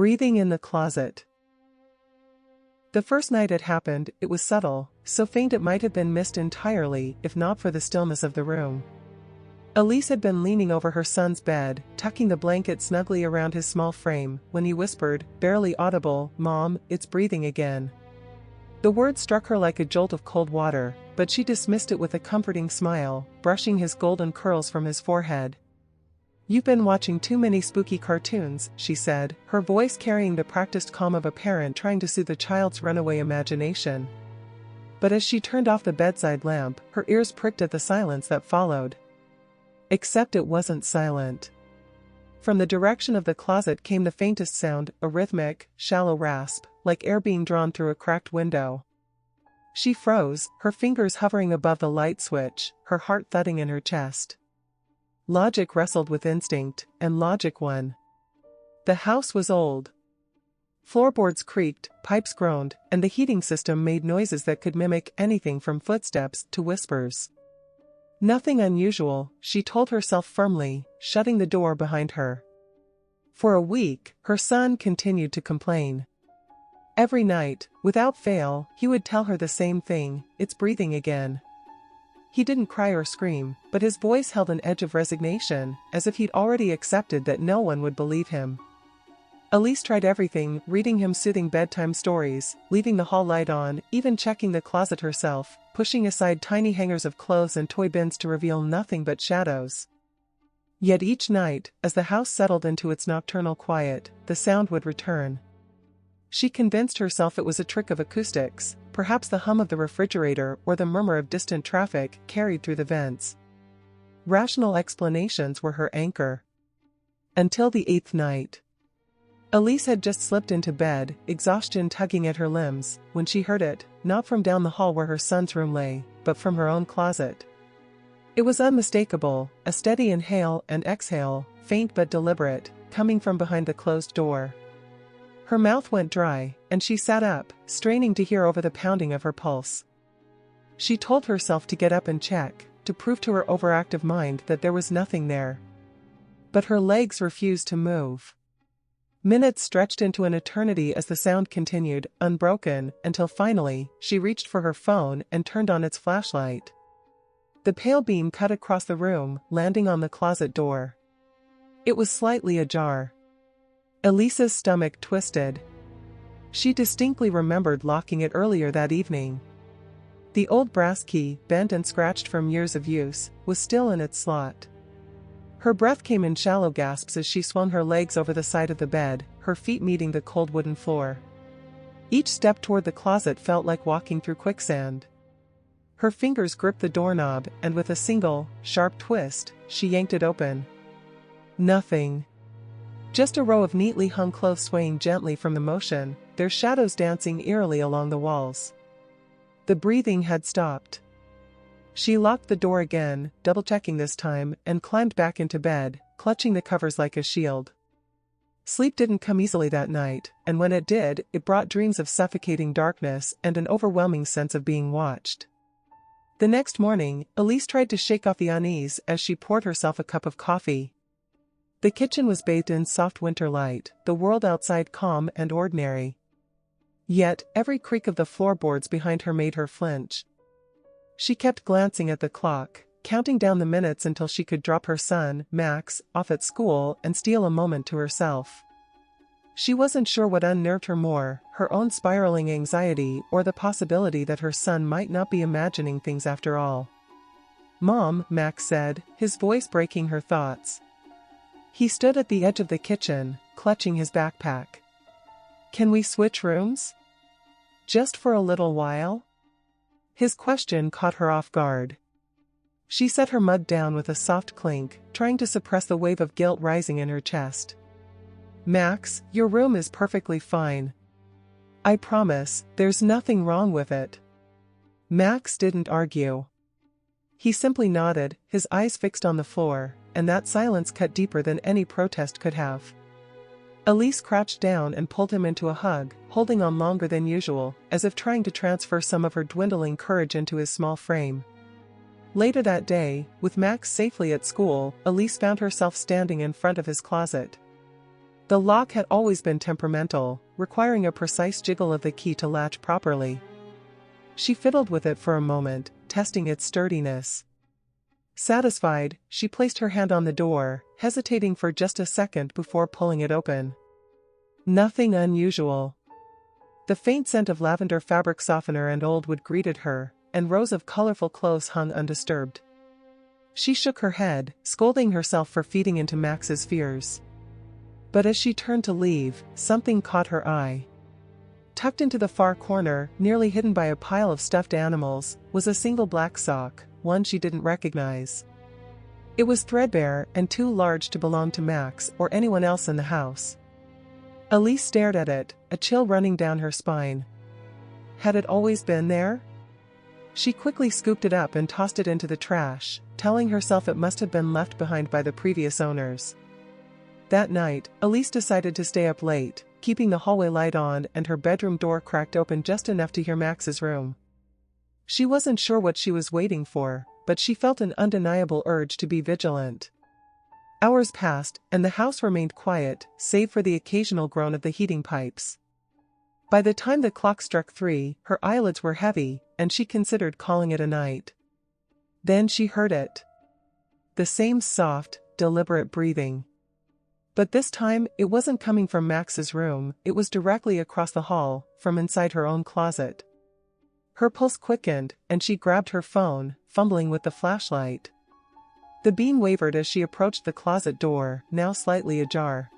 Breathing in the closet. The first night it happened, it was subtle, so faint it might have been missed entirely if not for the stillness of the room. Elise had been leaning over her son's bed, tucking the blanket snugly around his small frame, when he whispered, barely audible, "Mom, it's breathing again." The word struck her like a jolt of cold water, but she dismissed it with a comforting smile, brushing his golden curls from his forehead. "You've been watching too many spooky cartoons," she said, her voice carrying the practiced calm of a parent trying to soothe a child's runaway imagination. But as she turned off the bedside lamp, her ears pricked at the silence that followed. Except it wasn't silent. From the direction of the closet came the faintest sound, a rhythmic, shallow rasp, like air being drawn through a cracked window. She froze, her fingers hovering above the light switch, her heart thudding in her chest. Logic wrestled with instinct, and logic won. The house was old. Floorboards creaked, pipes groaned, and the heating system made noises that could mimic anything from footsteps to whispers. Nothing unusual, she told herself firmly, shutting the door behind her. For a week, her son continued to complain. Every night, without fail, he would tell her the same thing, "It's breathing again." He didn't cry or scream, but his voice held an edge of resignation, as if he'd already accepted that no one would believe him. Elise tried everything, reading him soothing bedtime stories, leaving the hall light on, even checking the closet herself, pushing aside tiny hangers of clothes and toy bins to reveal nothing but shadows. Yet each night, as the house settled into its nocturnal quiet, the sound would return. She convinced herself it was a trick of acoustics, perhaps the hum of the refrigerator or the murmur of distant traffic carried through the vents. Rational explanations were her anchor. Until the 8th night. Elise had just slipped into bed, exhaustion tugging at her limbs, when she heard it, not from down the hall where her son's room lay, but from her own closet. It was unmistakable, a steady inhale and exhale, faint but deliberate, coming from behind the closed door. Her mouth went dry, and she sat up, straining to hear over the pounding of her pulse. She told herself to get up and check, to prove to her overactive mind that there was nothing there. But her legs refused to move. Minutes stretched into an eternity as the sound continued, unbroken, until finally, she reached for her phone and turned on its flashlight. The pale beam cut across the room, landing on the closet door. It was slightly ajar. Elise's stomach twisted. She distinctly remembered locking it earlier that evening. The old brass key, bent and scratched from years of use, was still in its slot. Her breath came in shallow gasps as she swung her legs over the side of the bed, her feet meeting the cold wooden floor. Each step toward the closet felt like walking through quicksand. Her fingers gripped the doorknob, and with a single, sharp twist, she yanked it open. Nothing. Just a row of neatly hung clothes swaying gently from the motion, their shadows dancing eerily along the walls. The breathing had stopped. She locked the door again, double-checking this time, and climbed back into bed, clutching the covers like a shield. Sleep didn't come easily that night, and when it did, it brought dreams of suffocating darkness and an overwhelming sense of being watched. The next morning, Elise tried to shake off the unease as she poured herself a cup of coffee. The kitchen was bathed in soft winter light, the world outside calm and ordinary. Yet, every creak of the floorboards behind her made her flinch. She kept glancing at the clock, counting down the minutes until she could drop her son, Max, off at school and steal a moment to herself. She wasn't sure what unnerved her more, her own spiraling anxiety or the possibility that her son might not be imagining things after all. "Mom," Max said, his voice breaking her thoughts. He stood at the edge of the kitchen, clutching his backpack. "Can we switch rooms? Just for a little while?" His question caught her off guard. She set her mug down with a soft clink, trying to suppress the wave of guilt rising in her chest. "Max, your room is perfectly fine. I promise, there's nothing wrong with it." Max didn't argue. He simply nodded, his eyes fixed on the floor, and that silence cut deeper than any protest could have. Elise crouched down and pulled him into a hug, holding on longer than usual, as if trying to transfer some of her dwindling courage into his small frame. Later that day, with Max safely at school, Elise found herself standing in front of his closet. The lock had always been temperamental, requiring a precise jiggle of the key to latch properly. She fiddled with it for a moment, testing its sturdiness. Satisfied, she placed her hand on the door, hesitating for just a second before pulling it open. Nothing unusual. The faint scent of lavender fabric softener and old wood greeted her, and rows of colorful clothes hung undisturbed. She shook her head, scolding herself for feeding into Max's fears. But as she turned to leave, something caught her eye. Tucked into the far corner, nearly hidden by a pile of stuffed animals, was a single black sock, one she didn't recognize. It was threadbare and too large to belong to Max or anyone else in the house. Elise stared at it, a chill running down her spine. Had it always been there? She quickly scooped it up and tossed it into the trash, telling herself it must have been left behind by the previous owners. That night, Elise decided to stay up late, keeping the hallway light on and her bedroom door cracked open just enough to hear Max's room. She wasn't sure what she was waiting for, but she felt an undeniable urge to be vigilant. Hours passed, and the house remained quiet, save for the occasional groan of the heating pipes. By the time the clock struck 3, her eyelids were heavy, and she considered calling it a night. Then she heard it. The same soft, deliberate breathing. But this time, it wasn't coming from Max's room, it was directly across the hall, from inside her own closet. Her pulse quickened, and she grabbed her phone, fumbling with the flashlight. The beam wavered as she approached the closet door, now slightly ajar.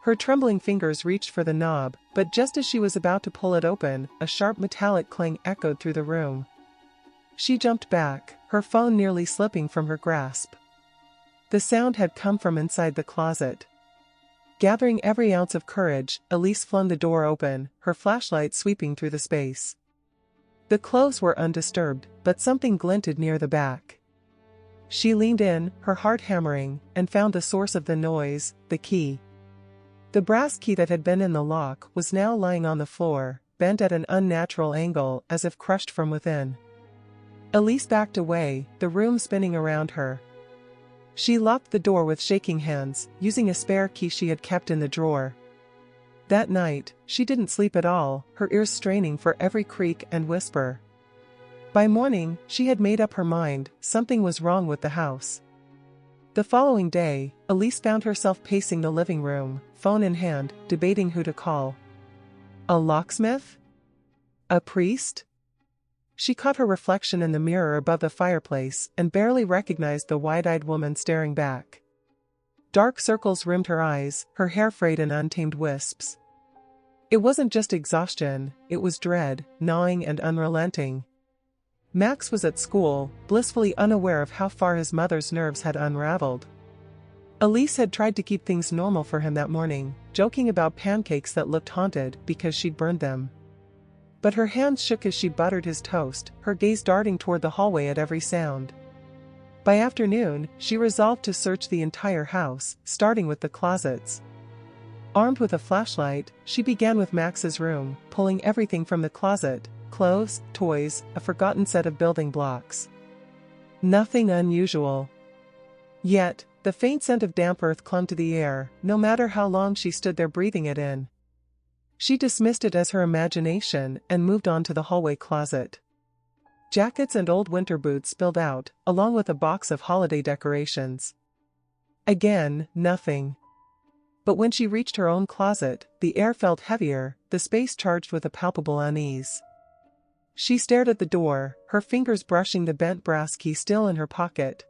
Her trembling fingers reached for the knob, but just as she was about to pull it open, a sharp metallic clang echoed through the room. She jumped back, her phone nearly slipping from her grasp. The sound had come from inside the closet. Gathering every ounce of courage, Elise flung the door open, her flashlight sweeping through the space. The clothes were undisturbed, but something glinted near the back. She leaned in, her heart hammering, and found the source of the noise, the key. The brass key that had been in the lock was now lying on the floor, bent at an unnatural angle as if crushed from within. Elise backed away, the room spinning around her. She locked the door with shaking hands, using a spare key she had kept in the drawer. That night, she didn't sleep at all, her ears straining for every creak and whisper. By morning, she had made up her mind, something was wrong with the house. The following day, Elise found herself pacing the living room, phone in hand, debating who to call. A locksmith? A priest? She caught her reflection in the mirror above the fireplace and barely recognized the wide-eyed woman staring back. Dark circles rimmed her eyes, her hair frayed in untamed wisps. It wasn't just exhaustion, it was dread, gnawing and unrelenting. Max was at school, blissfully unaware of how far his mother's nerves had unraveled. Elise had tried to keep things normal for him that morning, joking about pancakes that looked haunted because she'd burned them. But her hands shook as she buttered his toast, her gaze darting toward the hallway at every sound. By afternoon, she resolved to search the entire house, starting with the closets. Armed with a flashlight, she began with Max's room, pulling everything from the closet: clothes, toys, a forgotten set of building blocks. Nothing unusual. Yet, the faint scent of damp earth clung to the air, no matter how long she stood there breathing it in. She dismissed it as her imagination and moved on to the hallway closet. Jackets and old winter boots spilled out, along with a box of holiday decorations. Again, nothing. But when she reached her own closet, the air felt heavier, the space charged with a palpable unease. She stared at the door, her fingers brushing the bent brass key still in her pocket.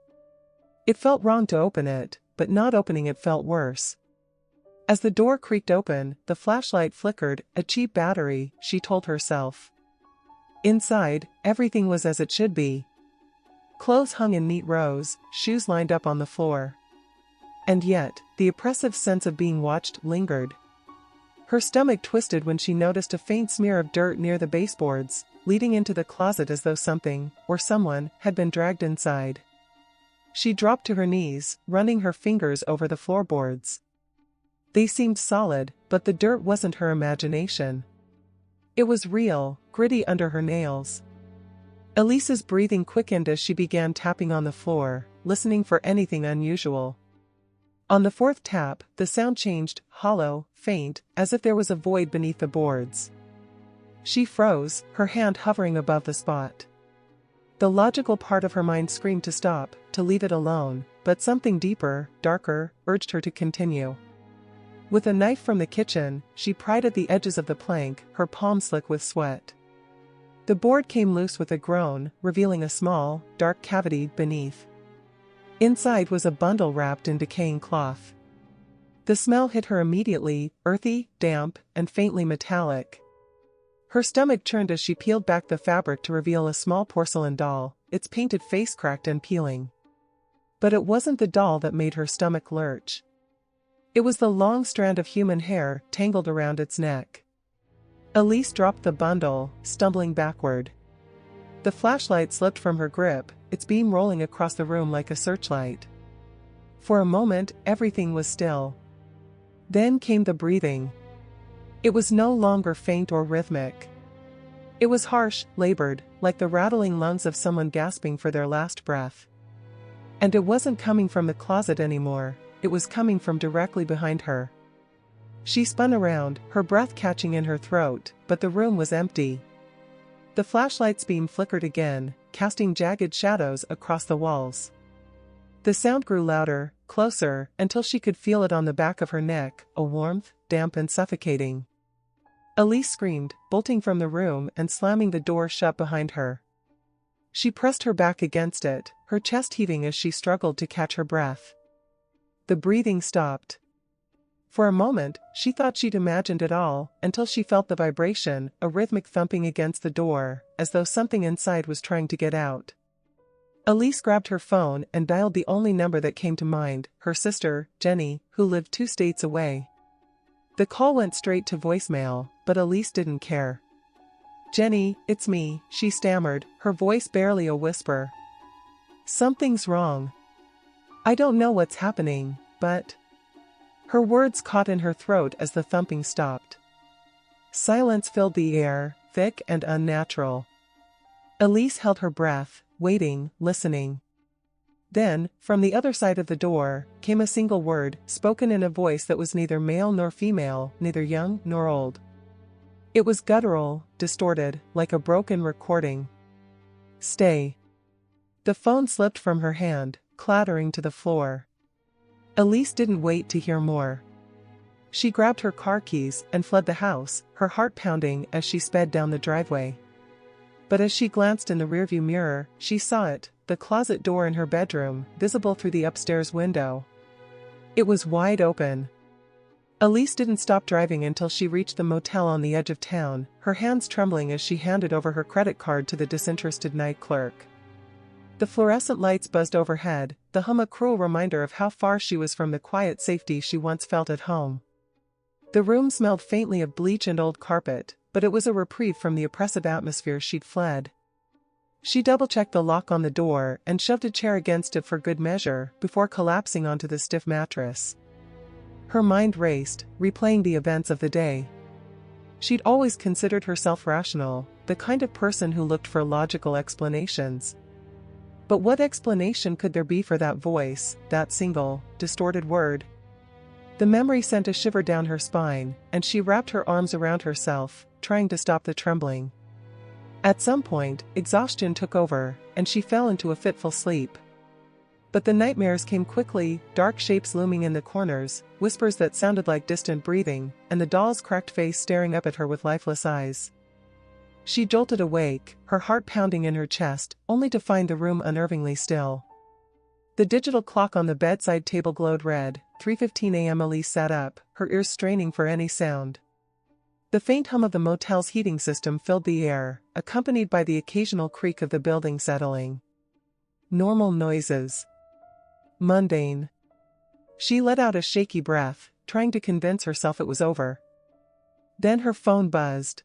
It felt wrong to open it, but not opening it felt worse. As the door creaked open, the flashlight flickered, a cheap battery, she told herself. Inside, everything was as it should be. Clothes hung in neat rows, shoes lined up on the floor. And yet, the oppressive sense of being watched lingered. Her stomach twisted when she noticed a faint smear of dirt near the baseboards, leading into the closet as though something, or someone, had been dragged inside. She dropped to her knees, running her fingers over the floorboards. They seemed solid, but the dirt wasn't her imagination. It was real, gritty under her nails. Elise's breathing quickened as she began tapping on the floor, listening for anything unusual. On the fourth tap, the sound changed, hollow, faint, as if there was a void beneath the boards. She froze, her hand hovering above the spot. The logical part of her mind screamed to stop, to leave it alone, but something deeper, darker, urged her to continue. With a knife from the kitchen, she pried at the edges of the plank, her palm slick with sweat. The board came loose with a groan, revealing a small, dark cavity beneath. Inside was a bundle wrapped in decaying cloth. The smell hit her immediately, earthy, damp, and faintly metallic. Her stomach churned as she peeled back the fabric to reveal a small porcelain doll, its painted face cracked and peeling. But it wasn't the doll that made her stomach lurch. It was the long strand of human hair tangled around its neck. Elise dropped the bundle, stumbling backward. The flashlight slipped from her grip, its beam rolling across the room like a searchlight. For a moment, everything was still. Then came the breathing. It was no longer faint or rhythmic. It was harsh, labored, like the rattling lungs of someone gasping for their last breath. And it wasn't coming from the closet anymore, it was coming from directly behind her. She spun around, her breath catching in her throat, but the room was empty. The flashlight's beam flickered again, casting jagged shadows across the walls. The sound grew louder, closer, until she could feel it on the back of her neck, a warmth, damp and suffocating. Elise screamed, bolting from the room and slamming the door shut behind her. She pressed her back against it, her chest heaving as she struggled to catch her breath. The breathing stopped. For a moment, she thought she'd imagined it all, until she felt the vibration, a rhythmic thumping against the door, as though something inside was trying to get out. Elise grabbed her phone and dialed the only number that came to mind, her sister, Jenny, who lived 2 states away. The call went straight to voicemail, but Elise didn't care. "Jenny, it's me," she stammered, her voice barely a whisper. "Something's wrong. I don't know what's happening, but..." Her words caught in her throat as the thumping stopped. Silence filled the air, thick and unnatural. Elise held her breath, waiting, listening. Then, from the other side of the door, came a single word, spoken in a voice that was neither male nor female, neither young nor old. It was guttural, distorted, like a broken recording. "Stay." The phone slipped from her hand, clattering to the floor. Elise didn't wait to hear more. She grabbed her car keys and fled the house, her heart pounding as she sped down the driveway. But as she glanced in the rearview mirror, she saw it, the closet door in her bedroom, visible through the upstairs window. It was wide open. Elise didn't stop driving until she reached the motel on the edge of town, her hands trembling as she handed over her credit card to the disinterested night clerk. The fluorescent lights buzzed overhead, the hum a cruel reminder of how far she was from the quiet safety she once felt at home. The room smelled faintly of bleach and old carpet, but it was a reprieve from the oppressive atmosphere she'd fled. She double-checked the lock on the door and shoved a chair against it for good measure before collapsing onto the stiff mattress. Her mind raced, replaying the events of the day. She'd always considered herself rational, the kind of person who looked for logical explanations. But what explanation could there be for that voice, that single, distorted word? The memory sent a shiver down her spine, and she wrapped her arms around herself, trying to stop the trembling. At some point, exhaustion took over, and she fell into a fitful sleep. But the nightmares came quickly, dark shapes looming in the corners, whispers that sounded like distant breathing, and the doll's cracked face staring up at her with lifeless eyes. She jolted awake, her heart pounding in her chest, only to find the room unnervingly still. The digital clock on the bedside table glowed red. 3:15 a.m. Elise sat up, her ears straining for any sound. The faint hum of the motel's heating system filled the air, accompanied by the occasional creak of the building settling. Normal noises. Mundane. She let out a shaky breath, trying to convince herself it was over. Then her phone buzzed.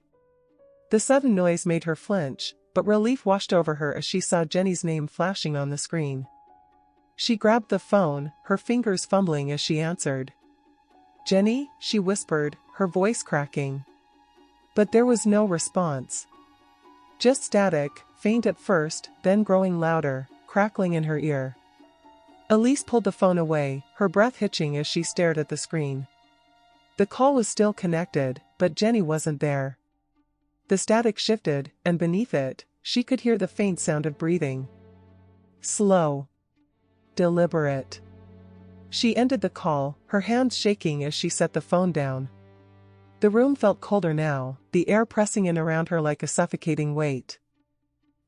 The sudden noise made her flinch, but relief washed over her as she saw Jenny's name flashing on the screen. She grabbed the phone, her fingers fumbling as she answered. "Jenny?" she whispered, her voice cracking. But there was no response. Just static, faint at first, then growing louder, crackling in her ear. Elise pulled the phone away, her breath hitching as she stared at the screen. The call was still connected, but Jenny wasn't there. The static shifted, and beneath it, she could hear the faint sound of breathing. Slow. Deliberate. She ended the call, her hands shaking as she set the phone down. The room felt colder now, the air pressing in around her like a suffocating weight.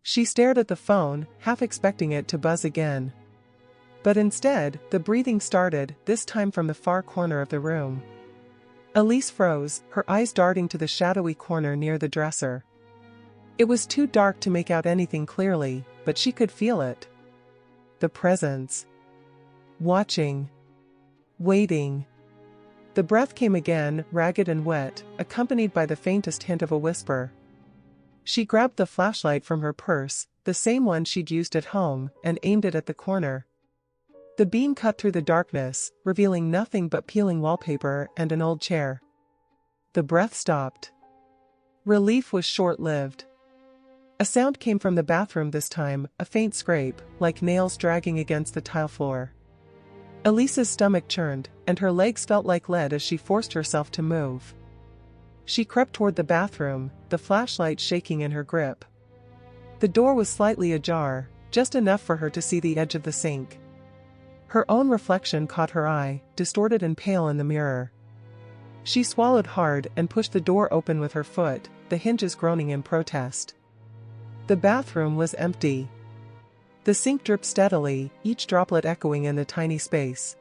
She stared at the phone, half expecting it to buzz again. But instead, the breathing started, this time from the far corner of the room. Elise froze, her eyes darting to the shadowy corner near the dresser. It was too dark to make out anything clearly, but she could feel it. The presence. Watching. Waiting. The breath came again, ragged and wet, accompanied by the faintest hint of a whisper. She grabbed the flashlight from her purse, the same one she'd used at home, and aimed it at the corner. The beam cut through the darkness, revealing nothing but peeling wallpaper and an old chair. The breath stopped. Relief was short-lived. A sound came from the bathroom this time, a faint scrape, like nails dragging against the tile floor. Elise's stomach churned, and her legs felt like lead as she forced herself to move. She crept toward the bathroom, the flashlight shaking in her grip. The door was slightly ajar, just enough for her to see the edge of the sink. Her own reflection caught her eye, distorted and pale in the mirror. She swallowed hard and pushed the door open with her foot, the hinges groaning in protest. The bathroom was empty. The sink dripped steadily, each droplet echoing in the tiny space.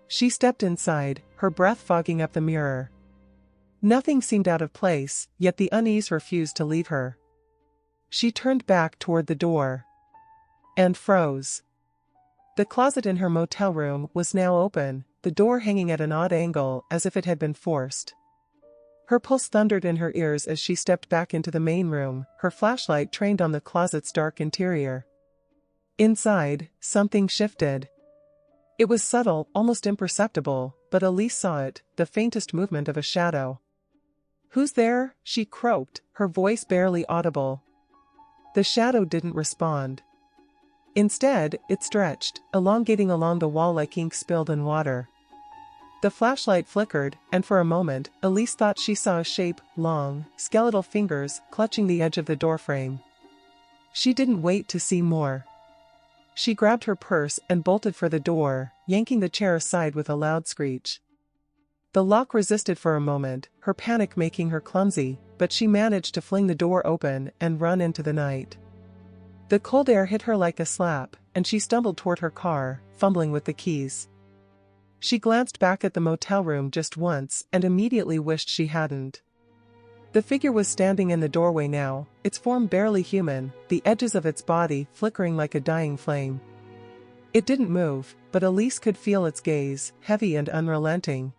She stepped inside, her breath fogging up the mirror. Nothing seemed out of place, yet the unease refused to leave her. She turned back toward the door. And froze. The closet in her motel room was now open, the door hanging at an odd angle as if it had been forced. Her pulse thundered in her ears as she stepped back into the main room, her flashlight trained on the closet's dark interior. Inside, something shifted. It was subtle, almost imperceptible, but Elise saw it, the faintest movement of a shadow. "Who's there?" she croaked, her voice barely audible. The shadow didn't respond. Instead, it stretched, elongating along the wall like ink spilled in water. The flashlight flickered, and for a moment, Elise thought she saw a shape, long, skeletal fingers, clutching the edge of the doorframe. She didn't wait to see more. She grabbed her purse and bolted for the door, yanking the chair aside with a loud screech. The lock resisted for a moment, her panic making her clumsy, but she managed to fling the door open and run into the night. The cold air hit her like a slap, and she stumbled toward her car, fumbling with the keys. She glanced back at the motel room just once and immediately wished she hadn't. The figure was standing in the doorway now, its form barely human, the edges of its body flickering like a dying flame. It didn't move, but Elise could feel its gaze, heavy and unrelenting.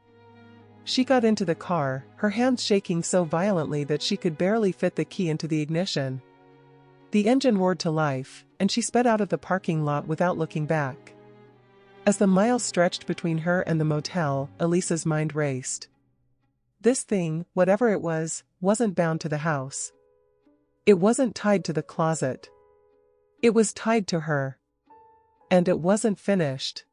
She got into the car, her hands shaking so violently that she could barely fit the key into the ignition. The engine roared to life, and she sped out of the parking lot without looking back. As the miles stretched between her and the motel, Elise's mind raced. This thing, whatever it was, wasn't bound to the house. It wasn't tied to the closet. It was tied to her. And it wasn't finished.